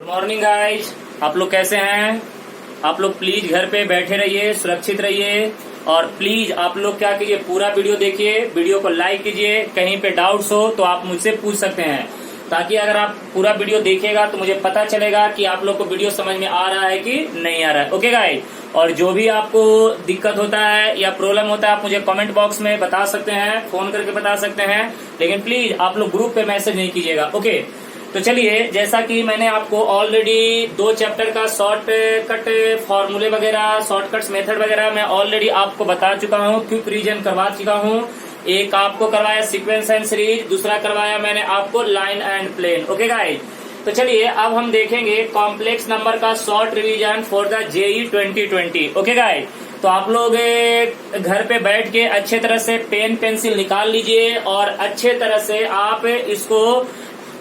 Good morning guys. आप लोग कैसे हैं? आप लोग प्लीज घर पे बैठे रहिए, सुरक्षित रहिए और प्लीज आप लोग क्या कीजिए, पूरा वीडियो देखिए, वीडियो को लाइक कीजिए। कहीं पे डाउट्स हो तो आप मुझसे पूछ सकते हैं, ताकि अगर आप पूरा वीडियो देखिएगा तो मुझे पता चलेगा कि आप लोग को वीडियो समझ में आ रहा है कि नहीं आ रहा है। ओके गाइज, और जो भी आपको दिक्कत होता है या प्रॉब्लम होता है आप मुझे कमेंट बॉक्स में बता सकते हैं, फोन करके बता सकते हैं, लेकिन प्लीज आप लोग ग्रुप पे मैसेज नहीं कीजिएगा। ओके, तो चलिए, जैसा कि मैंने आपको ऑलरेडी 2 चैप्टर का शॉर्टकट फॉर्मूले वगैरह, शॉर्टकट्स मेथड वगैरह मैं ऑलरेडी आपको बता चुका हूँ, क्विक रीजन करवा चुका हूँ। एक आपको करवाया सीक्वेंस एंड सीरीज, दूसरा करवाया मैंने आपको line and plane. Okay guys, तो चलिए अब हम देखेंगे कॉम्प्लेक्स नंबर का short revision for the JEE 2020। Okay guys, तो आप लोग घर पे बैठ के अच्छे तरह से पेन पेंसिल निकाल लीजिए और अच्छे तरह से आप इसको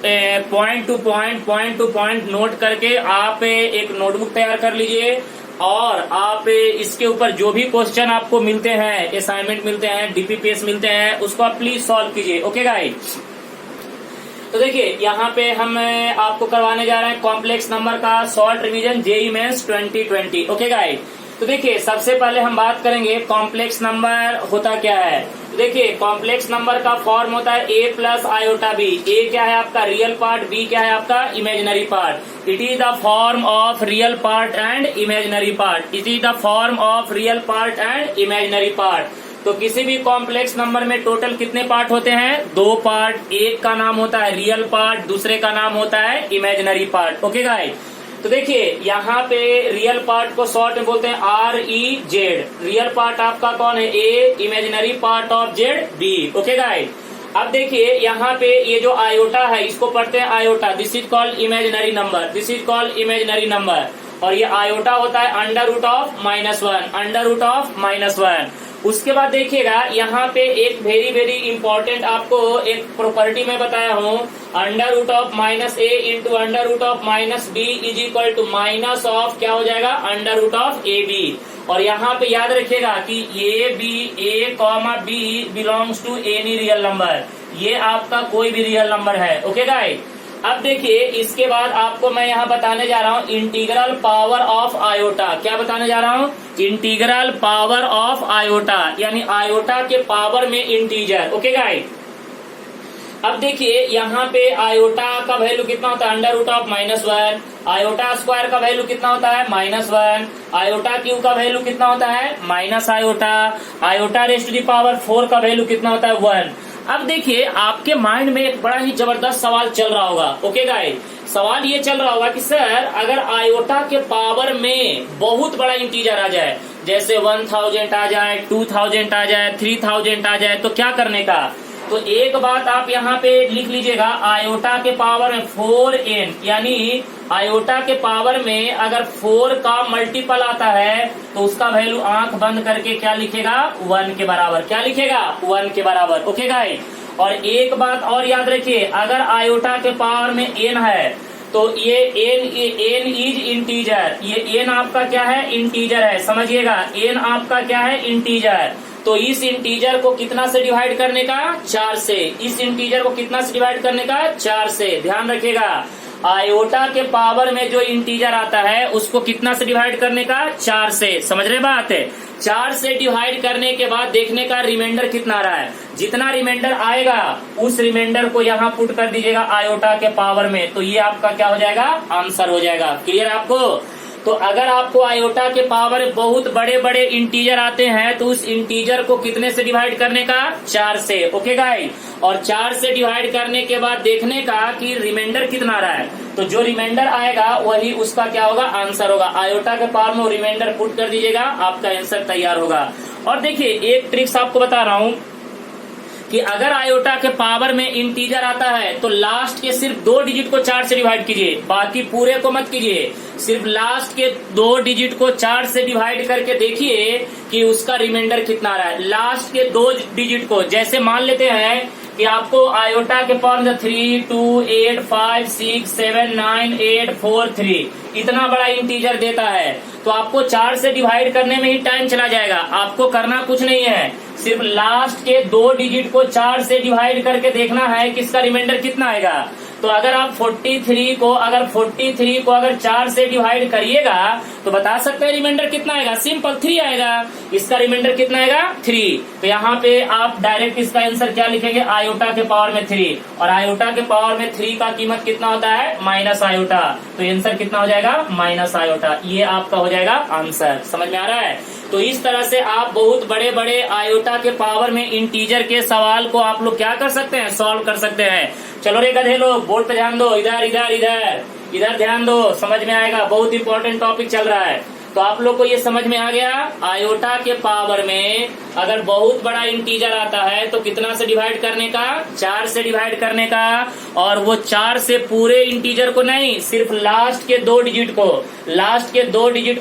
पॉइंट टू पॉइंट नोट करके आप एक नोटबुक तैयार कर लीजिए और आप इसके ऊपर जो भी क्वेश्चन आपको मिलते हैं, असाइनमेंट मिलते हैं, डीपीपीएस मिलते हैं, उसको आप प्लीज सॉल्व कीजिए। ओके गाइस, तो देखिए यहाँ पे हम आपको करवाने जा रहे हैं कॉम्प्लेक्स नंबर का short revision JEE mains 2020। Okay guys, तो देखिए सबसे पहले हम बात करेंगे कॉम्प्लेक्स नंबर होता क्या है। देखिए कॉम्प्लेक्स नंबर का फॉर्म होता है a प्लस आयोटा बी। ए क्या है आपका रियल पार्ट, बी क्या है आपका imaginary part. It is the form of real part and imaginary part. It is the form of real part and imaginary part. तो किसी भी कॉम्प्लेक्स नंबर में टोटल कितने पार्ट होते हैं? 2 पार्ट। एक का नाम होता है रियल पार्ट, दूसरे का नाम होता है इमेजिनरी पार्ट। ओके गाइस, तो देखिए यहाँ पे रियल पार्ट को शॉर्ट में बोलते हैं REZ। रियल पार्ट आपका कौन है? A। Imaginary part of Z B। Okay guys, अब देखिए यहाँ पे ये जो आयोटा है इसको पढ़ते हैं iota. This is called imaginary number, this is called imaginary number. और ये आयोटा होता है under root of -1, under root of -1। उसके बाद देखिएगा यहाँ पे एक वेरी इंपॉर्टेंट आपको एक प्रॉपर्टी में बताया हूँ, under root of -a into under root of -b is equal to minus of क्या हो जाएगा? Under root of ab। और यहाँ पे याद रखिएगा कि a b belongs to any real number. ये आपका कोई भी रियल नंबर है। ओके गाइस, अब देखिए इसके बाद आपको मैं यहाँ बताने जा रहा हूँ इंटीग्रल पावर ऑफ आयोटा। क्या बताने जा रहा हूँ? इंटीग्रल पावर ऑफ आयोटा, यानी आयोटा के पावर में इंटीजर। ओके गाइस, अब देखिए यहाँ पे आयोटा का वैल्यू कितना होता है? Under root of -1। Iota square का वैल्यू कितना होता है? -1। आयोटा क्यूब का वैल्यू कितना होता है? Minus iota. Iota raise to the power 4 का वैल्यू कितना होता है? 1। अब देखिए आपके माइंड में एक बड़ा ही जबरदस्त सवाल चल रहा होगा। ओके गाइस, सवाल ये चल रहा होगा कि सर अगर आयोटा के पावर में बहुत बड़ा इंटीजर आ जाए, जैसे 1000 आ जाए, 2000 आ जाए, 3000 आ जाए, तो क्या करने का? तो एक बात आप यहाँ पे लिख लीजिएगा, आयोटा के पावर में 4n, यानी आयोटा के पावर में अगर 4 का मल्टीपल आता है तो उसका वैल्यू आंख बंद करके क्या लिखेगा? 1 के बराबर। क्या लिखेगा? 1 के बराबर। ओके गाइस, और एक बात और याद रखिए, अगर आयोटा के पावर में n है तो ये n इज इंटीजर। ये n आपका क्या है? इंटीजर है। समझिएगा, n आपका क्या है? इंटीजर। तो इस इंटीजर को कितना से डिवाइड करने का? 4 से। इस इंटीजर को कितना से डिवाइड करने का? 4 से। ध्यान रखिएगा, आयोटा के पावर में जो इंटीजर आता है उसको कितना से डिवाइड करने का? 4 से। समझ रहे बात है? 4 से डिवाइड करने के बाद देखने का रिमाइंडर कितना आ रहा है। जितना रिमाइंडर आएगा उस रिमाइंडर को यहाँ पुट कर दीजिएगा आयोटा के पावर में, तो ये आपका क्या हो जाएगा? आंसर हो जाएगा। क्लियर आपको? तो अगर आपको आयोटा के पावर बहुत बड़े बड़े इंटीजर आते हैं तो उस इंटीजर को कितने से डिवाइड करने का? 4 से। ओके गाइस, और 4 से डिवाइड करने के बाद देखने का कि रिमाइंडर कितना आ रहा है, तो जो रिमाइंडर आएगा वही उसका क्या होगा? आंसर होगा। आयोटा के पावर में रिमाइंडर पुट कर दीजिएगा, आपका आंसर तैयार होगा। और देखिए एक ट्रिक्स आपको बता रहा हूँ कि अगर आयोटा के पावर में इंटीजर आता है तो लास्ट के सिर्फ 2 डिजिट को 4 से डिवाइड कीजिए, बाकी पूरे को मत कीजिए। सिर्फ लास्ट के 2 डिजिट को 4 से डिवाइड करके देखिए कि उसका रिमाइंडर कितना आ रहा है। लास्ट के 2 डिजिट को, जैसे मान लेते हैं कि आपको आयोटा के पावर में 3, 2, 8, 5, 6, 7, 9, 8, 4, 3 इतना बड़ा इंटीजर देता है, तो आपको 4 से डिवाइड करने में ही टाइम चला जाएगा। आपको करना कुछ नहीं है, सिर्फ लास्ट के 2 डिजिट को 4 से डिवाइड करके देखना है कि इसका रिमाइंडर कितना आएगा। तो अगर आप 43 को अगर 4 से डिवाइड करिएगा तो बता सकते हैं रिमाइंडर कितना आएगा। सिंपल 3 आएगा। इसका रिमाइंडर कितना आएगा 3। तो यहाँ पे आप डायरेक्ट इसका आंसर क्या लिखेंगे, आयोटा के पावर में 3। और आयोटा के पावर में 3 का कीमत कितना होता है, माइनस आयोटा। तो आंसर कितना हो जाएगा, माइनस आयोटा। ये आपका हो जाएगा आंसर। समझ में आ रहा है। तो इस तरह से आप बहुत बड़े बड़े आयोटा के पावर में इंटीजर के सवाल को आप लोग क्या कर सकते हैं, सॉल्व कर सकते हैं। चलो रे गधे लोग, बोर्ड पे ध्यान दो, इधर इधर इधर इधर ध्यान दो, समझ में आएगा। बहुत इंपॉर्टेंट टॉपिक चल रहा है। तो आप लोग को ये समझ में आ गया, आयोटा के पावर में अगर बहुत बड़ा इंटीजर आता है तो कितना से डिवाइड करने का, 4 से डिवाइड करने का। और वो 4 से पूरे इंटीजर को नहीं, सिर्फ लास्ट के 2 डिजिट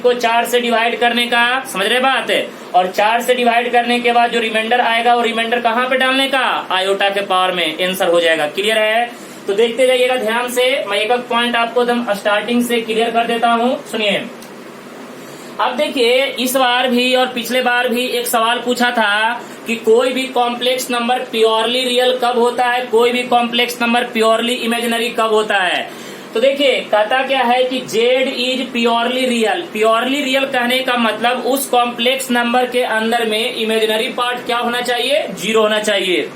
को 4 से डिवाइड करने का। समझ रहे बात है। और 4 से डिवाइड करने के बाद जो रिमाइंडर आएगा वो रिमाइंडर कहाँ पे डालने का, आयोटा के पावर में। आंसर हो जाएगा। क्लियर है। तो देखते जाइएगा ध्यान से। मैं एक एक पॉइंट आपको एकदम स्टार्टिंग से क्लियर कर देता हूँ, सुनिए। अब देखिए, इस बार भी और पिछले बार भी एक सवाल पूछा था कि कोई भी कॉम्प्लेक्स नंबर प्योरली रियल कब होता है, कोई भी कॉम्प्लेक्स नंबर प्योरली इमेजिनरी कब होता है। तो देखिए, कहता क्या है कि Z is purely real. Purely real कहने का मतलब उस कॉम्प्लेक्स नंबर के अंदर में इमेजिनरी पार्ट क्या होना चाहिए, 0 होना चाहिए।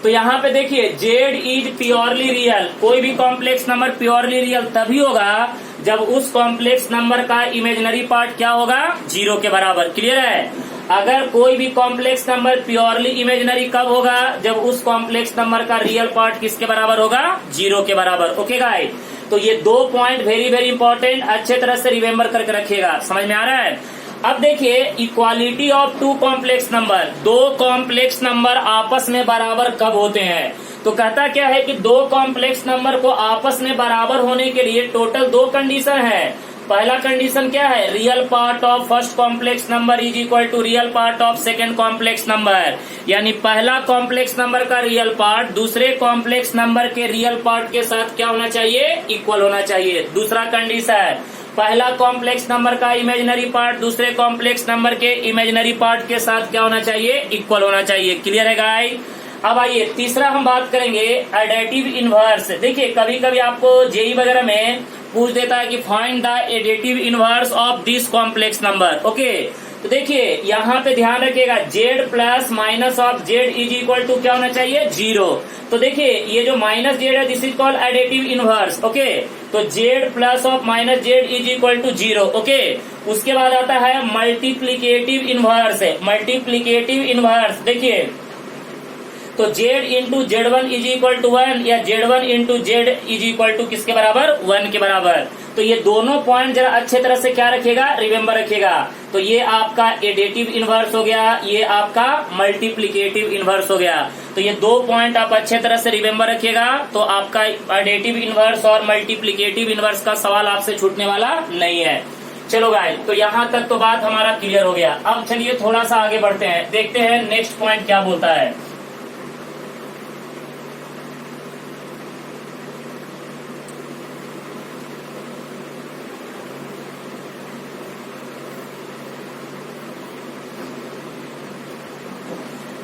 तो यहाँ पे देखिए, जेड इज प्योरली रियल। कोई भी कॉम्प्लेक्स नंबर प्योरली रियल तभी होगा जब उस कॉम्प्लेक्स नंबर का इमेजिनरी पार्ट क्या होगा, 0 के बराबर। क्लियर है। अगर कोई भी कॉम्प्लेक्स नंबर प्योरली इमेजिनरी कब होगा, जब उस कॉम्प्लेक्स नंबर का रियल पार्ट किसके बराबर होगा, 0 के बराबर। Okay guys. तो ये 2 पॉइंट वेरी वेरी इंपॉर्टेंट, अच्छे तरह से रिमेम्बर करके रखिएगा। समझ में आ रहा है। अब देखिए, equality of 2 complex number, 2 complex number आपस में बराबर कब होते हैं। तो कहता क्या है कि 2 कॉम्प्लेक्स नंबर को आपस में बराबर होने के लिए टोटल 2 कंडीशन है। पहला कंडीशन क्या है, real part of first complex number is equal to real part of second complex number. यानी पहला कॉम्प्लेक्स नंबर का रियल पार्ट दूसरे कॉम्प्लेक्स नंबर के रियल पार्ट के साथ क्या होना चाहिए, इक्वल होना चाहिए। दूसरा कंडीशन, पहला कॉम्प्लेक्स नंबर का इमेजिनरी पार्ट दूसरे कॉम्प्लेक्स नंबर के इमेजिनरी पार्ट के साथ क्या होना चाहिए, इक्वल होना चाहिए। क्लियर है गाइस। अब आइए तीसरा हम बात करेंगे एडेटिव इनवर्स। देखिए, कभी कभी आपको जेई वगैरह में पूछ देता है कि find the additive inverse of this complex number. Okay, तो देखिए यहाँ पे ध्यान रखिएगा, z plus minus of Z is equal to क्या होना चाहिए, 0। तो देखिए, ये जो माइनस जेड है this is called additive inverse. Okay, तो z plus of minus z is equal to 0। Okay, उसके बाद आता है मल्टीप्लीकेटिव इनवर्स। मल्टीप्लीकेटिव इनवर्स देखिए, तो z into z 1 is equal to 1 या z 1 into z is equal to किसके बराबर, 1 के बराबर। तो ये दोनों पॉइंट जरा अच्छे तरह से क्या रखिएगा, रिमेम्बर रखिएगा। तो ये आपका एडेटिव इनवर्स हो गया, ये आपका मल्टीप्लीकेटिव इनवर्स हो गया। तो ये 2 पॉइंट आप अच्छे तरह से रिमेम्बर रखिएगा। तो आपका एडेटिव इनवर्स और मल्टीप्लीकेटिव इनवर्स का सवाल आपसे छूटने वाला नहीं है। चलो गाइस, तो यहाँ तक तो बात हमारा क्लियर हो गया। अब चलिए थोड़ा सा आगे बढ़ते हैं, देखते हैं नेक्स्ट पॉइंट क्या बोलता है।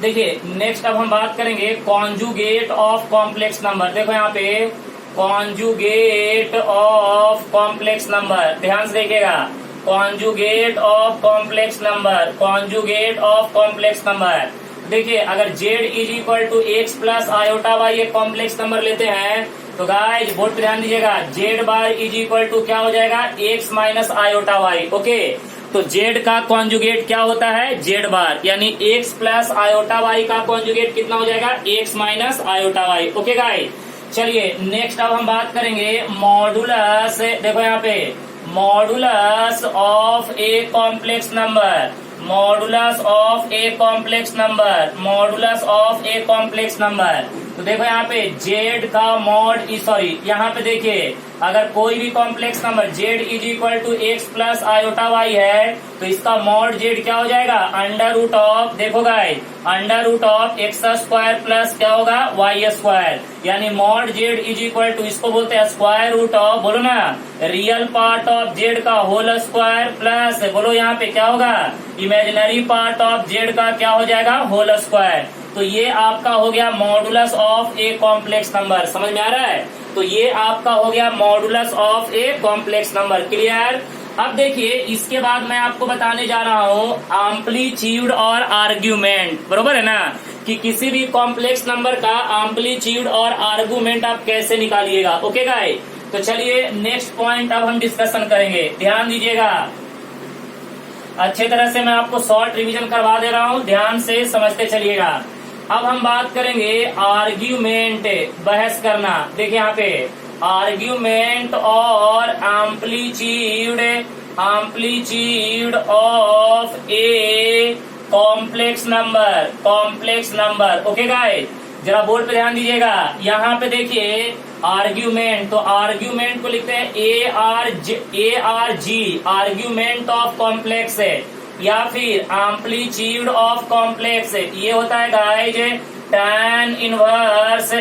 देखिए, नेक्स्ट अब हम बात करेंगे कॉन्जुगेट ऑफ कॉम्प्लेक्स नंबर। देखो यहाँ पे कॉन्जुगेट ऑफ कॉम्प्लेक्स नंबर, ध्यान से देखिएगा। Conjugate of complex number, conjugate of complex number. देखिए, अगर z is equal to x plus iota y एक कॉम्प्लेक्स नंबर लेते हैं तो गाइस बोर्ड पे ध्यान दीजिएगा, z bar is equal to क्या हो जाएगा, x minus iota y. Okay, तो जेड का कॉन्जुगेट क्या होता है, जेड बार, यानी एक्स प्लस आयोटा वाई का कॉन्जुगेट कितना हो जाएगा, x minus iota y. Okay guys, चलिए नेक्स्ट अब हम बात करेंगे मॉडुलस। देखो यहाँ पे modulus of a complex number, modulus of a complex number, modulus of a complex number. तो देखो यहाँ पे जेड का मॉड, सॉरी यहाँ पे देखिए, अगर कोई भी complex number z is equal to x plus iota Y है तो इसका मॉड जेड क्या हो जाएगा, अंडर रूट ऑफ, देखो guys, under root of x square plus क्या होगा, वाई स्क्वायर। यानी mod Z is equal to, इसको बोलते हैं स्क्वायर रूट ऑफ, बोलो ना, रियल पार्ट ऑफ जेड का होल स्क्वायर प्लस, बोलो यहाँ पे क्या होगा, इमेजिनरी पार्ट ऑफ जेड का क्या हो जाएगा, होल स्क्वायर। तो ये आपका हो गया modulus of a complex number. समझ में आ रहा है? तो ये आपका हो गया modulus of a complex number. Clear? अब देखिए इसके बाद मैं आपको बताने जा रहा हूँ एम्पलीट्यूड और आर्ग्यूमेंट। बरोबर है ना, कि किसी भी कॉम्प्लेक्स नंबर का एम्पलीट्यूड और आर्गुमेंट आप कैसे निकालिएगा। ओके गाइस, तो चलिए नेक्स्ट पॉइंट अब हम डिस्कशन करेंगे। ध्यान दीजिएगा, अच्छे तरह से मैं आपको शॉर्ट रिवीजन करवा दे रहा हूँ, ध्यान से समझते चलिएगा। अब हम बात करेंगे आर्ग्यूमेंट, बहस करना। देखिए यहाँ पे आर्ग्यूमेंट और amplitude of a complex number. Okay guys, जरा बोर्ड पे ध्यान दीजिएगा। यहाँ पे देखिए आर्ग्यूमेंट, तो आर्ग्यूमेंट को लिखते हैं ARG, आर्ग्यूमेंट ऑफ कॉम्प्लेक्स है, या फिर एम्पलीट्यूड ऑफ कॉम्प्लेक्स। ये होता है guys tan inverse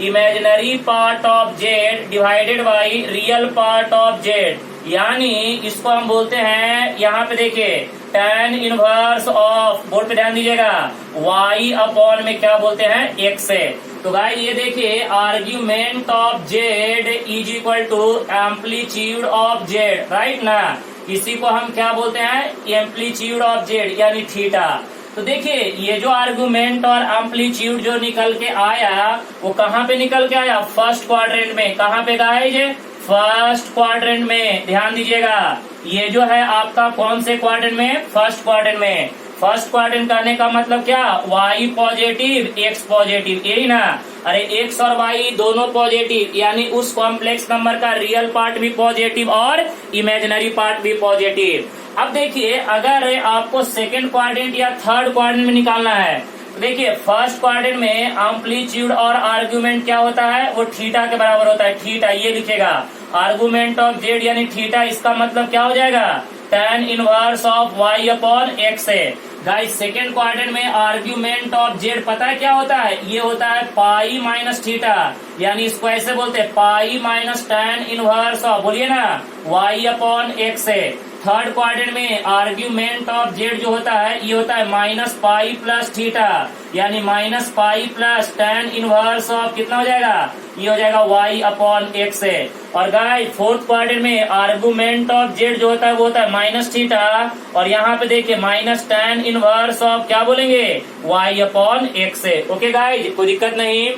imaginary part of Z divided by real part of z. यानी इसको हम बोलते हैं, यहाँ पे देखिए tan इनवर्स ऑफ, बोर्ड पे ध्यान दीजिएगा, y अपॉन में क्या बोलते हैं, x है। तो गाइस ये देखिए argument of Z is equal to amplitude of z, right ना। इसी को हम क्या बोलते हैं, एम्पलीट्यूड ऑफ जेड यानी थीटा। तो देखिए ये जो आर्गुमेंट और एम्पलीट्यूड जो निकल के आया वो कहाँ पे निकल के आया, फर्स्ट क्वाड्रेंट में। कहाँ पे गाइस, फर्स्ट क्वाड्रेंट में। ध्यान दीजिएगा, ये जो है आपका कौन से क्वाड्रेंट में, फर्स्ट क्वाड्रेंट में। फर्स्ट क्वाड्रेंट कहने का मतलब क्या, y पॉजिटिव x पॉजिटिव, यही ना। अरे x और y दोनों पॉजिटिव, यानी उस कॉम्प्लेक्स नंबर का रियल पार्ट भी पॉजिटिव और इमेजिनरी पार्ट भी पॉजिटिव। अब देखिए अगर आपको सेकंड क्वाड्रेंट या थर्ड क्वाड्रेंट में निकालना है, तो देखिए फर्स्ट क्वाड्रेंट में एम्पलीट्यूड और आर्गुमेंट क्या होता है, वो थीटा के बराबर होता है। थीटा ये लिखेगा, आर्गुमेंट ऑफ जेड यानी थीटा, इसका मतलब क्या हो जाएगा, tan inverse of y upon x है। गाइस सेकेंड क्वाड्रेंट में आर्ग्यूमेंट ऑफ जेड पता है क्या होता है, ये होता है पाई माइनस थीटा, यानी इसको ऐसे बोलते हैं pi minus tan inverse of, बोलिए ना, y अपॉन x है। थर्ड क्वाड्रेंट में आर्ग्यूमेंट ऑफ जेड जो होता है ये होता है माइनस पाई प्लस थीटा, यानी minus pi plus tan inverse of कितना हो जाएगा, ये हो जाएगा y अपॉन x है। और गाइस फोर्थ क्वाड्रेंट में आर्गुमेंट ऑफ जेड जो होता है वो होता है माइनस थीटा, और यहाँ पे देखिए माइनस tan इनवर्स ऑफ क्या बोलेंगे, y अपॉन x है। ओके गाइस, कोई दिक्कत नहीं।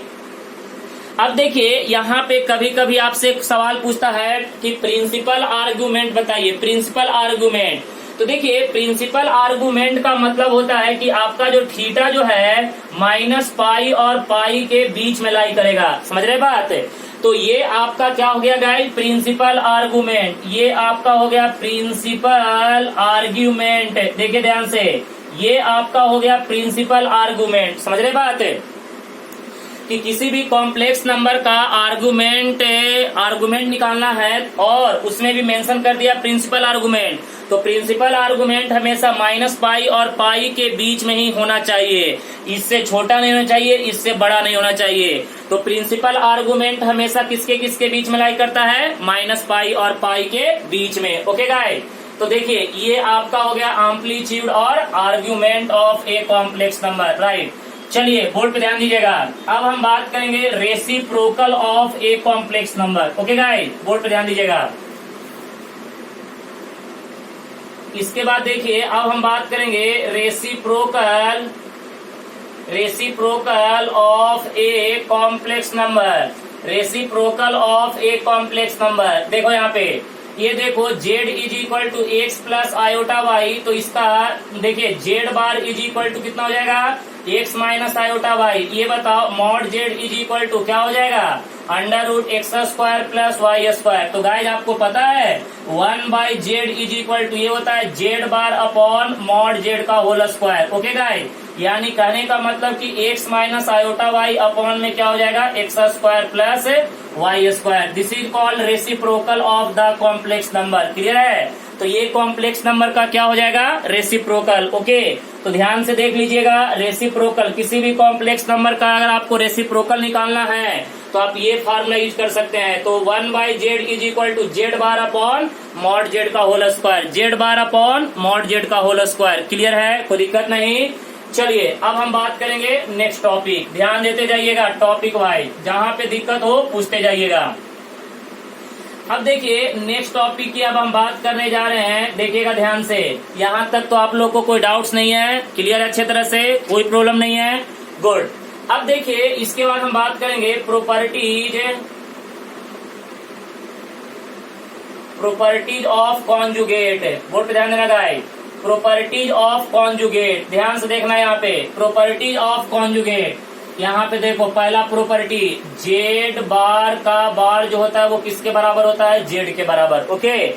अब देखिए यहाँ पे कभी कभी आपसे एक सवाल पूछता है कि प्रिंसिपल आर्गुमेंट बताइए, प्रिंसिपल आर्गुमेंट। तो देखिए प्रिंसिपल आर्गुमेंट का मतलब होता है कि आपका जो थीटा जो है माइनस पाई और पाई के बीच में लाई करेगा, समझ रहे बात। तो ये आपका क्या हो गया गाइस, प्रिंसिपल आर्गुमेंट। ये आपका हो गया प्रिंसिपल आर्गुमेंट, देखिए ध्यान से, ये आपका हो गया प्रिंसिपल आर्गुमेंट। समझ रहे बात कि किसी भी कॉम्प्लेक्स नंबर का आर्गुमेंट निकालना है और उसमें भी मेंशन कर दिया प्रिंसिपल आर्गुमेंट, तो प्रिंसिपल आर्गुमेंट हमेशा माइनस पाई और पाई के बीच में ही होना चाहिए, इससे छोटा नहीं होना चाहिए, इससे बड़ा नहीं होना चाहिए। तो प्रिंसिपल आर्गुमेंट हमेशा किसके किसके बीच में लाई करता है, माइनस पाई और पाई के बीच में। ओके गाइस, तो देखिए ये आपका हो गया एम्पलीट्यूड और argument of a complex number, right. चलिए बोर्ड पे ध्यान दीजिएगा। अब हम बात करेंगे reciprocal of a complex number. Okay guys, board पे ध्यान दीजिएगा। इसके बाद देखिए अब हम बात करेंगे reciprocal of a complex number, reciprocal of a complex number. देखो यहाँ पे ये देखो z is equal to x plus iota y, तो इसका देखिए z bar is equal to कितना हो जाएगा, x माइनस आयोटा वाई। ये बताओ mod z is equal to क्या हो जाएगा, under root x square plus y square. तो गाइज आपको पता है 1 by z is equal to ये होता है z bar upon mod z का होल स्क्वायर। ओके गाइज, यानी कहने का मतलब कि x minus iota y upon में क्या हो जाएगा, x square plus y square. This is called reciprocal of the complex number. Clear है, तो ये कॉम्प्लेक्स नंबर का क्या हो जाएगा, रेसिप्रोकल। ओके, तो ध्यान से देख लीजिएगा, रेसिप्रोकल किसी भी कॉम्प्लेक्स नंबर का अगर आपको रेसिप्रोकल निकालना है तो आप ये फार्मूला यूज कर सकते हैं। तो 1 by z is equal to z bar upon mod z का whole square, z bar upon mod z का होल स्क्वायर। क्लियर है, कोई दिक्कत नहीं। चलिए अब हम बात करेंगे नेक्स्ट टॉपिक। ध्यान देते जाइएगा टॉपिक वाइज, जहां पे दिक्कत हो पूछते जाइएगा। अब देखिए नेक्स्ट टॉपिक की अब हम बात करने जा रहे हैं। देखिएगा ध्यान से, यहाँ तक तो आप लोग को कोई डाउट्स नहीं है, क्लियर अच्छे तरह से, कोई प्रॉब्लम नहीं है, गुड। अब देखिए इसके बाद हम बात करेंगे प्रॉपर्टीज ऑफ कॉन्जुगेट। बोर्ड पे ध्यान देना गाइस, प्रॉपर्टीज ऑफ कॉन्जुगेट, ध्यान से देखना यहाँ पे प्रॉपर्टीज ऑफ कॉन्जुगेट। यहाँ पे देखो पहला प्रॉपर्टी, जेड बार का बार जो होता है वो किसके बराबर होता है, जेड के बराबर। ओके,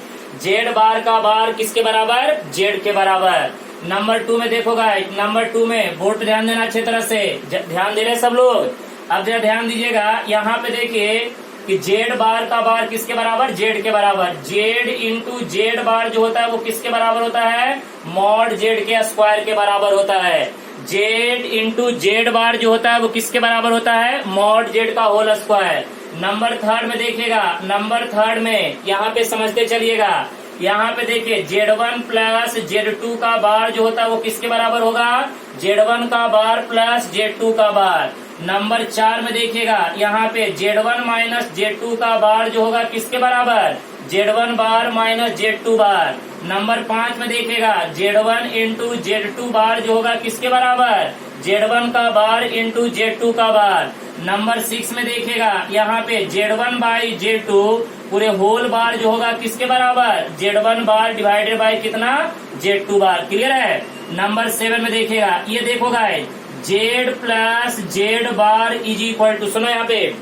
जेड बार का बार किसके बराबर, जेड के बराबर। नंबर 2 में देखो गाइस, नंबर 2 में बोर्ड पे ध्यान देना अच्छे तरह से, ध्यान दे रहे सब लोग। अब जरा ध्यान दीजिएगा, यहाँ पे देखिए कि जेड बार का बार किसके बराबर, जेड के बराबर। जेड इंटू जेड बार जो होता है वो किसके बराबर होता है, मॉड जेड के स्क्वायर के बराबर होता है। जेड इंटू जेड बार जो होता है वो किसके बराबर होता है, मॉड जेड का होल स्क्वायर। नंबर 3 में देखिएगा, नंबर 3 में यहाँ पे समझते चलिएगा, यहाँ पे देखिए Z1 प्लस Z2 का बार जो होता है वो किसके बराबर होगा, Z1 का बार प्लस Z2 का बार। नंबर 4 में देखिएगा, यहाँ पे Z1 माइनस Z2 का बार जो होगा किसके बराबर, Z1 बार माइनस Z2 बार। नंबर 5 में देखिएगा, Z1 इंटू Z2 बार जो होगा किसके बराबर, Z1 का बार इंटू Z2 का बार। नंबर 6 में देखिएगा, यहाँ पे Z1 बाई Z2 पूरे होल बार जो होगा किसके बराबर, Z1 बार डिवाइडेड बाई कितना, Z2 बार। क्लियर है। नंबर 7 में देखिएगा, ये देखो guys, Z plus z bar is equal to, सुनो यहाँ पे,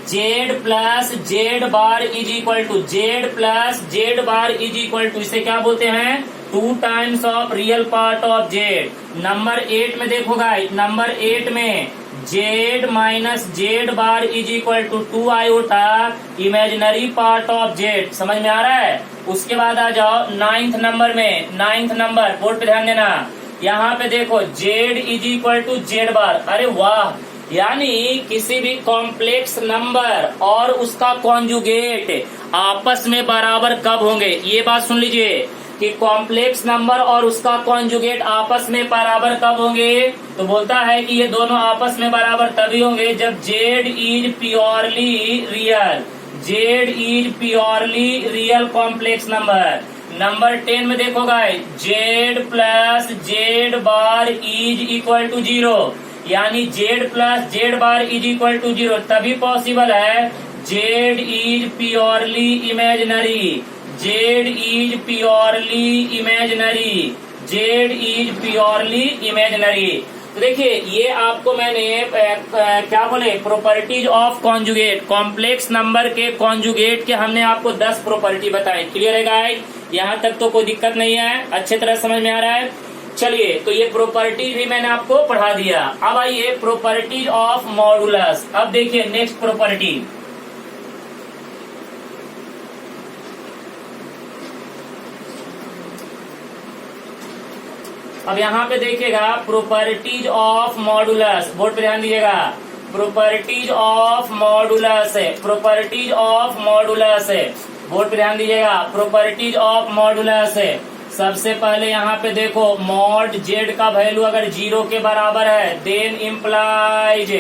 z plus z bar is equal to, z plus z bar is equal to, इसे क्या बोलते हैं, 2 times of real part of z. Number 8 में देखो गाइस, नंबर 8 में z minus z bar is equal to 2 iota imaginary part of z. समझ में आ रहा है। उसके बाद आ जाओ 9th नंबर में, 9th नंबर बोर्ड पे ध्यान देना, यहाँ पे देखो z is equal to z bar. अरे वाह, यानी किसी भी कॉम्प्लेक्स नंबर और उसका कॉन्जुगेट आपस में बराबर कब होंगे, ये बात सुन लीजिए कि कॉम्प्लेक्स नंबर और उसका कॉन्जुगेट आपस में बराबर कब होंगे, तो बोलता है कि ये दोनों आपस में बराबर तभी होंगे जब z is purely real, z is purely real complex number. Number 10 में देखो guys, z plus z bar is equal to 0, यानी z plus z bar is equal to 0 तभी पॉसिबल है z is purely imaginary, z is purely imaginary, z is purely imaginary. तो देखिए ये आपको मैंने क्या बोले, properties of conjugate, complex number के कॉन्जुगेट के हमने आपको 10 प्रॉपर्टी बताई। क्लियर है गाइस, यहाँ तक तो कोई दिक्कत नहीं है, अच्छे तरह समझ में आ रहा है। चलिए, तो ये प्रॉपर्टीज भी मैंने आपको पढ़ा दिया। अब आइए प्रॉपर्टीज ऑफ मॉडुलस। अब देखिए नेक्स्ट प्रॉपर्टी, अब यहाँ पे देखिएगा प्रॉपर्टीज ऑफ मॉडुलस, बोर्ड पे ध्यान दीजिएगा, प्रॉपर्टीज ऑफ मॉडुलस है, प्रॉपर्टीज ऑफ मॉडुलस है, बोर्ड पे ध्यान दीजिएगा, प्रॉपर्टीज ऑफ मॉडुलस है। सबसे पहले यहाँ पे देखो, मॉड जेड का वैल्यू अगर 0 के बराबर है then implies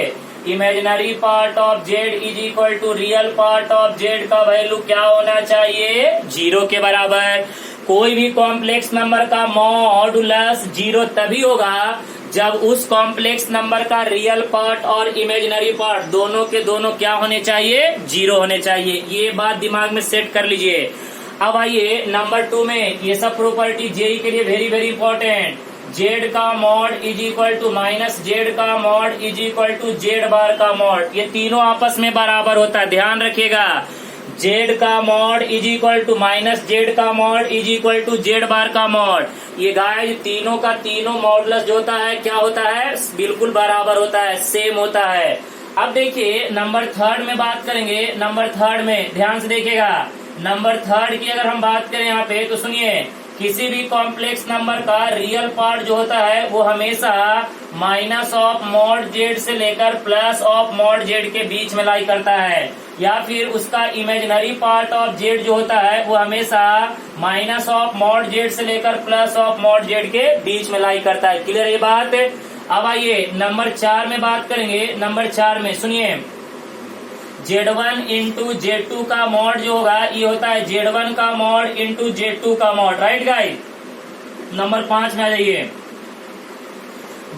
imaginary part of Z is equal to real part of Z का वैल्यू क्या होना चाहिए, 0 के बराबर। कोई भी कॉम्प्लेक्स नंबर का मॉडुलस 0 तभी होगा जब उस कॉम्प्लेक्स नंबर का रियल पार्ट और इमेजिनरी पार्ट दोनों के दोनों क्या होने चाहिए, 0 होने चाहिए। ये बात दिमाग में सेट कर लीजिए। अब आइए नंबर 2 में, ये सब प्रॉपर्टी जेई के लिए वेरी वेरी इंपॉर्टेंट। जेड का mod is equal to minus z का mod is equal to z bar का मॉड, ये तीनों आपस में बराबर होता है, ध्यान रखिएगा। जेड का mod is equal to minus z का mod is equal to z bar का मॉड, ये गाइस तीनों का तीनों मॉडुलस जो होता है क्या होता है, बिल्कुल बराबर होता है, सेम होता है। अब देखिए नंबर 3 में बात करेंगे। नंबर 3 में ध्यान से देखिएगा, नंबर 3 की अगर हम बात करें यहाँ पे तो सुनिए, किसी भी कॉम्प्लेक्स नंबर का रियल पार्ट जो होता है वो हमेशा माइनस ऑफ मॉड जेड से लेकर प्लस ऑफ मॉड जेड के बीच में लाई करता है। या फिर उसका इमेजिनरी पार्ट ऑफ जेड जो होता है वो हमेशा माइनस ऑफ मॉड जेड से लेकर प्लस ऑफ मॉड जेड के बीच में लाई करता है। क्लियर ये बात? अब आइए नंबर 4 में बात करेंगे। नंबर 4 में सुनिए, Z1 इंटू Z2 का मॉड जो होगा ये होता है Z1 का मॉड इंटू Z2 का मॉड। Right guys? नंबर 5 में आ जाइए,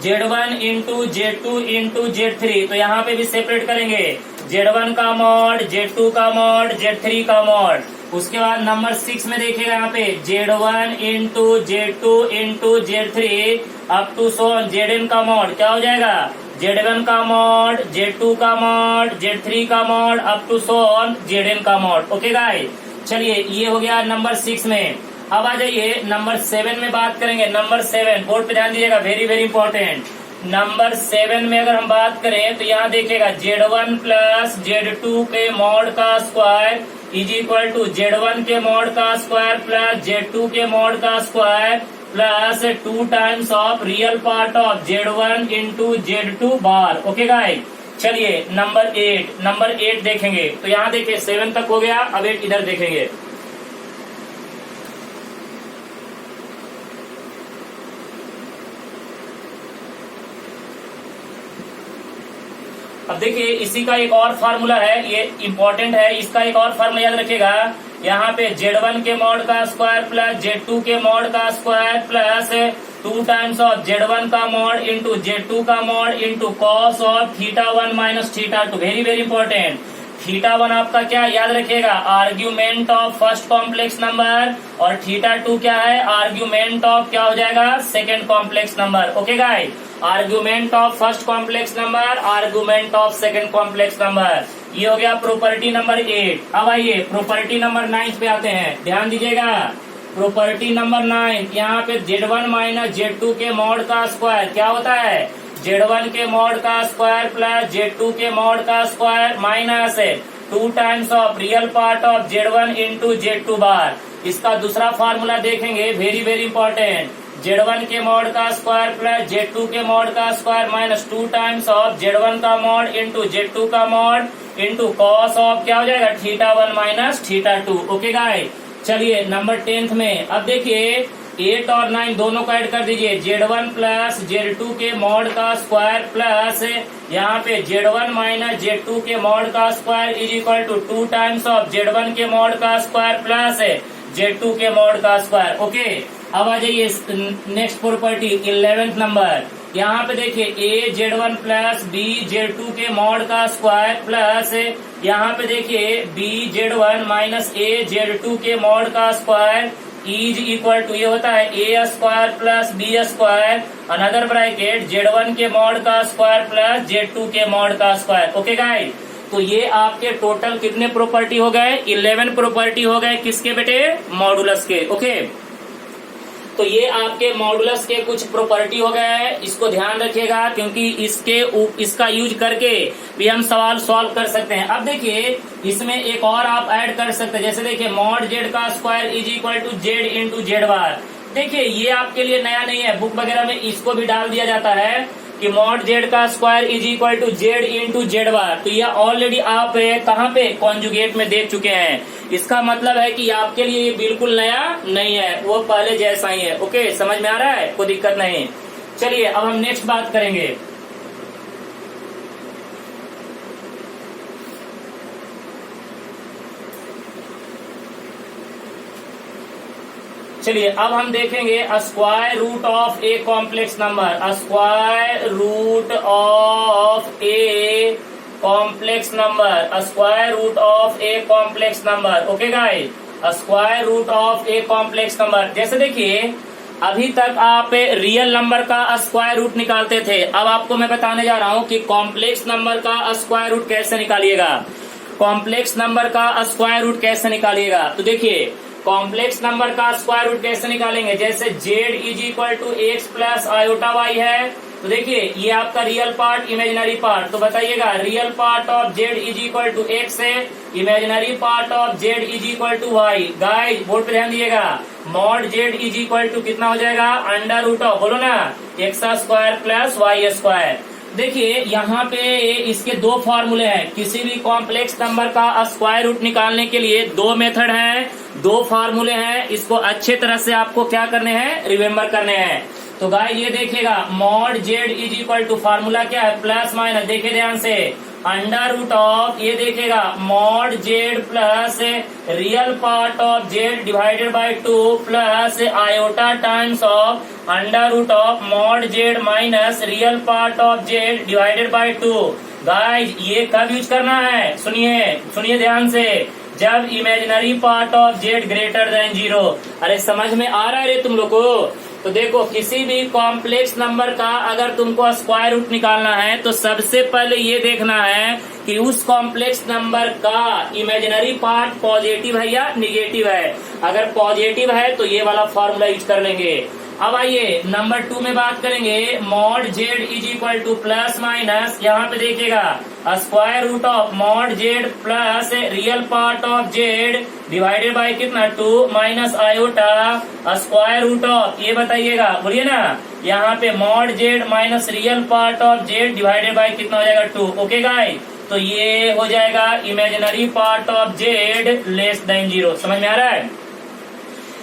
Z1 into Z2 into Z3, तो यहाँ पे भी सेपरेट करेंगे, Z1 का मॉड, Z2 का मॉड, Z3 का मॉड। उसके बाद नंबर 6 में देखिएगा यहाँ पे Z1 into Z2 into Z3 up to सोन Zn का मॉड क्या हो जाएगा, Z1 का मॉड, Z2 का मॉड, Z3 का मॉड अप टू सोन Zn का मॉड। ओके गाइस, चलिए ये हो गया नंबर 6 में। अब आ जाइए नंबर 7 में बात करेंगे। नंबर 7 बोर्ड पे ध्यान दीजिएगा, वेरी वेरी इंपॉर्टेंट। नंबर 7 में अगर हम बात करें तो यहाँ देखिएगा Z1 प्लस Z2 के मॉड का square is equal to Z1 के मॉड का स्क्वायर प्लस Z2 के मॉड का square plus 2 times of real part of Z1 into Z2 bar. Okay guys, चलिए नंबर 8 देखेंगे। तो यहाँ देखिए 7 तक हो गया, अब 8 इधर देखेंगे। अब देखिए इसी का एक और फार्मूला है, ये इम्पोर्टेंट है, इसका एक और फार्मूला याद रखिएगा। यहाँ पे Z1 के मॉड का स्क्वायर प्लस Z2 के मॉड का square plus 2 times of Z1 का मॉड इंटू Z2 का mod into cos of θ1 minus θ2। Very very important. θ1 आपका क्या याद रखिएगा, argument of first complex number, और θ2 क्या है, आर्ग्यूमेंट ऑफ क्या हो जाएगा, second complex number. Okay guys, argument of first complex number, argument of second complex number. ये हो गया प्रॉपर्टी नंबर 8। अब आइए प्रॉपर्टी नंबर 9 पे आते हैं, ध्यान दीजिएगा। प्रॉपर्टी नंबर 9, यहाँ पे Z1 माइनस Z2 के मॉड का स्क्वायर क्या होता है, Z1 के मॉड का स्क्वायर प्लस Z2 के मॉड का square minus 2 times of real part of Z1 into Z2 बार। इसका दूसरा फार्मूला देखेंगे, वेरी वेरी इंपॉर्टेंट। Z1 के मॉड का स्क्वायर प्लस Z2 के मॉड का square minus 2 times of Z1 का मॉड इंटू Z2 का मॉड इंटू कॉस ऑफ क्या हो जाएगा, θ1 माइनस θ2। ओके गाइस, चलिए नंबर 10 में अब देखिए 8 और 9 दोनों को ऐड कर दीजिए। Z1 प्लस Z2 के मॉड का स्क्वायर प्लस यहाँ पे Z1 माइनस Z2 के मॉड का square is equal to 2 times of Z1 के मॉड का स्क्वायर प्लस Z2 के मॉड का स्क्वायर। ओके, अब आ जाइए नेक्स्ट प्रॉपर्टी 11th नंबर। यहाँ पे देखिए A Z1 plus B Z2 के मॉड का स्क्वायर प्लस यहाँ पे देखिए B Z1 minus A Z2 के मॉड का स्क्वायर इज इक्वल टू ये होता है A square plus B square another bracket Z1 के मॉड का स्क्वायर प्लस Z2 के मॉड का स्क्वायर। ओके गाइस, तो ये आपके टोटल कितने प्रॉपर्टी हो गए, 11 प्रॉपर्टी हो गए। किसके बेटे, मॉडुलस के। ओके, तो ये आपके मॉडुलस के कुछ प्रॉपर्टी हो गए हैं, इसको ध्यान रखिएगा क्योंकि इसका यूज करके भी हम सवाल सॉल्व कर सकते हैं। अब देखिए इसमें एक और आप ऐड कर सकते हैं, जैसे देखिए मॉड जेड का square is equal to z into z bar. देखिए ये आपके लिए नया नहीं है, बुक वगैरह में इसको भी डाल दिया जाता है कि मॉड जेड का square is equal to z into z bar. तो ये ऑलरेडी आप कहाँ पे, कॉन्जुगेट में देख चुके हैं। इसका मतलब है कि आपके लिए ये बिल्कुल नया नहीं है, वो पहले जैसा ही है। ओके, समझ में आ रहा है, कोई दिक्कत नहीं। चलिए अब हम नेक्स्ट बात करेंगे। चलिए अब हम देखेंगे square root of a complex number. Square root of a complex number, square root of a complex number. Okay guys, square root of a complex number. जैसे देखिए अभी तक आप रियल नंबर का स्क्वायर रूट निकालते थे, अब आपको मैं बताने जा रहा हूं कि कॉम्प्लेक्स नंबर का स्क्वायर रूट कैसे निकालिएगा। कॉम्प्लेक्स नंबर का स्क्वायर रूट कैसे निकालिएगा, तो देखिए कॉम्प्लेक्स नंबर का स्क्वायर रूट कैसे निकालेंगे। जैसे z is equal to x plus iota Y है, तो देखिए ये आपका रियल पार्ट, इमेजिनरी पार्ट। तो बताइएगा real part of z is equal to x है, imaginary part of z is equal to y. Guys board पे ध्यान दिएगा, mod z is equal to कितना हो जाएगा, अंडर रूट ऑफ, बोलो ना, x square plus y square. देखिए यहाँ पे इसके दो फॉर्मूले हैं। किसी भी कॉम्प्लेक्स नंबर का स्क्वायर रूट निकालने के लिए दो मेथड हैं, दो फॉर्मूले हैं। इसको अच्छे तरह से आपको क्या करने हैं, रिमेम्बर करने हैं। तो गाय ये देखिएगा, mod Z is equal to formula क्या है, प्लस माइनस, देखिए ध्यान से, अंडर रूट ऑफ, ये देखिएगा mod Z plus real part of Z divided by 2 plus iota times of under root of mod Z minus real part of Z divided by 2। Guys ये कब use करना है, सुनिए ध्यान से, जब imaginary part of Z greater than 0। अरे समझ में आ रहा है रे तुम लोग को? तो देखो, किसी भी कॉम्प्लेक्स नंबर का अगर तुमको स्क्वायर रूट निकालना है तो सबसे पहले ये देखना है कि उस कॉम्प्लेक्स नंबर का इमेजिनरी पार्ट पॉजिटिव है या निगेटिव है। अगर पॉजिटिव है तो ये वाला फॉर्मूला यूज कर लेंगे। अब आइए नंबर 2 में बात करेंगे, mod Z is equal to plus minus, यहाँ पे देखिएगा square root of mod Z plus real part of Z divided by कितना 2 minus iota square root of, ये बताइएगा, बोलिए ना, यहाँ पे mod Z minus real part of Z divided by कितना हो जाएगा 2। ओके गाइस, तो ये हो जाएगा imaginary part of Z less than 0। समझ में आ रहा है?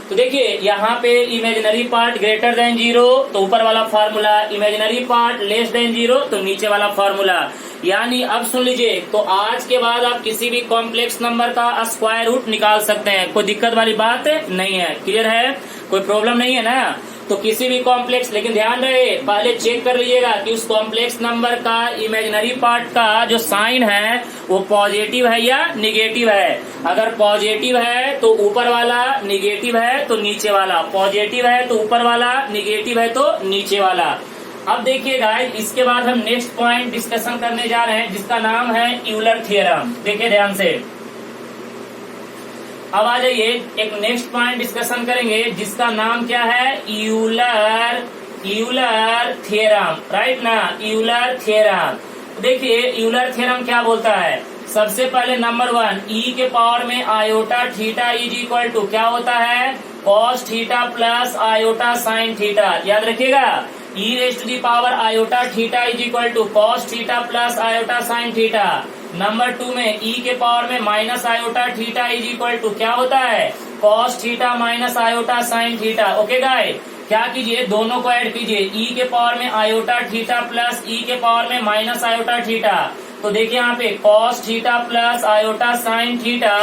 तो देखिए यहाँ पे इमेजिनरी पार्ट ग्रेटर देन 0 तो ऊपर वाला formula, imaginary part less than 0 तो नीचे वाला फॉर्मूला। यानी अब सुन लीजिए, तो आज के बाद आप किसी भी कॉम्प्लेक्स नंबर का स्क्वायर रूट निकाल सकते हैं, कोई दिक्कत वाली बात नहीं है। क्लियर है? कोई प्रॉब्लम नहीं है ना? तो किसी भी कॉम्प्लेक्स, लेकिन ध्यान रहे, पहले चेक कर लीजिएगा कि उस कॉम्प्लेक्स नंबर का इमेजिनरी पार्ट का जो साइन है वो पॉजिटिव है या निगेटिव है। अगर पॉजिटिव है तो ऊपर वाला, निगेटिव है तो नीचे वाला, पॉजिटिव है तो ऊपर वाला, निगेटिव है तो नीचे वाला। अब देखिए गाइस, इसके बाद हम नेक्स्ट पॉइंट डिस्कशन करने जा रहे हैं जिसका नाम है यूलर थ्योरम। देखिए ध्यान से, अब आ जाइए, एक नेक्स्ट पॉइंट डिस्कशन करेंगे जिसका नाम क्या है, यूलर थ्योरम, राइट ना, यूलर थ्योरम। देखिए यूलर थ्योरम क्या बोलता है, सबसे पहले नंबर 1, ई के पावर में iota theta is equal to क्या होता है, cos theta plus iota sine theta. याद रखिएगा, e raise to the power iota theta is equal to cos theta plus iota sine theta. Number 2 में ई के power में minus iota theta is equal to क्या होता है, cos theta minus iota sine theta. Okay guys, क्या कीजिए, दोनों को ऐड कीजिए, ई के पावर में आयोटा थीटा प्लस ई के पावर में माइनस आयोटा थीटा। तो देखिए यहाँ पे cos theta plus iota sine theta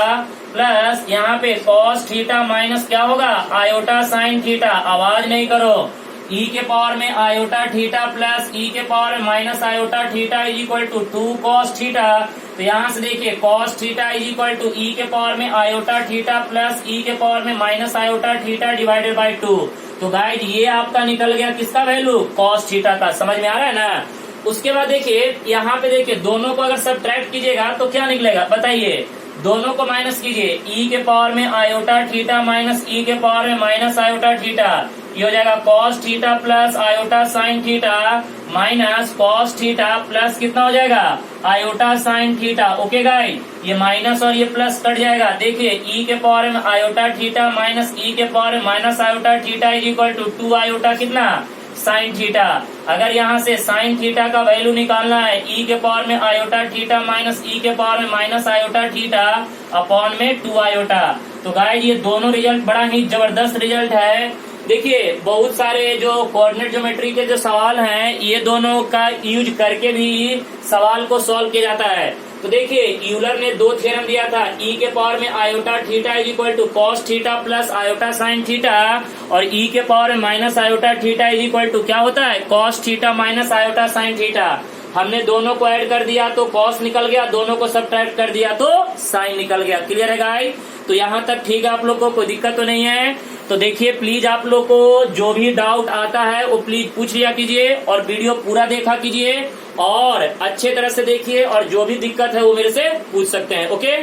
plus यहाँ पे कॉस थीटा माइनस क्या होगा, आयोटा साइन थीटा। आवाज नहीं करो, ई के पावर में आयोटा थीटा प्लस ई के पावर में minus iota theta is equal to 2 cos theta. तो यहाँ से देखिए cos theta is equal to e के पावर में आयोटा थीटा प्लस ई के पावर में minus iota theta divided by 2। तो गाइस ये आपका निकल गया किसका वैल्यू, कॉस थीटा का। समझ में आ रहा है ना? उसके बाद देखिए यहाँ पे देखिए, दोनों को अगर सब्ट्रैक्ट कीजिएगा तो क्या निकलेगा बताइए, दोनों को माइनस कीजिए, ई के पावर में आयोटा थीटा माइनस ई के पावर में माइनस आयोटा थीटा, ये हो जाएगा cos theta plus iota sine theta minus cos theta plus कितना हो जाएगा, iota sine theta. Okay guys, ये माइनस और ये प्लस कट जाएगा। देखिए ई के पावर में आयोटा थीटा माइनस ई के पावर में minus iota theta is equal to 2 iota कितना, साइन थीटा। अगर यहाँ से साइन थीटा का वैल्यू निकालना है, ई के पावर में आयोटा थीटा माइनस ई के पावर में माइनस आयोटा थीटा अपॉन में 2 आयोटा। तो गाइस ये दोनों रिजल्ट बड़ा ही जबरदस्त रिजल्ट है। देखिए बहुत सारे जो कोऑर्डिनेट ज्योमेट्री के जो सवाल हैं, ये दोनों का यूज करके भी सवाल को सॉल्व किया जाता है। तो देखिए यूलर ने 2 थ्योरम दिया था, ई के पावर में iota theta is equal to cos theta plus iota sine theta, और ई के पावर में minus iota theta is equal to क्या होता है, cos theta minus iota sine theta. हमने दोनों को ऐड कर दिया तो कॉस निकल गया, दोनों को सब्ट्रैक्ट कर दिया तो साइन निकल गया। क्लियर है गाइस? तो यहाँ तक ठीक है, आप लोग को कोई दिक्कत तो नहीं है? तो देखिए प्लीज आप लोग को जो भी डाउट आता है वो प्लीज पूछ लिया कीजिए, और वीडियो पूरा देखा कीजिए और अच्छे तरह से देखिए, और जो भी दिक्कत है वो मेरे से पूछ सकते हैं। ओके।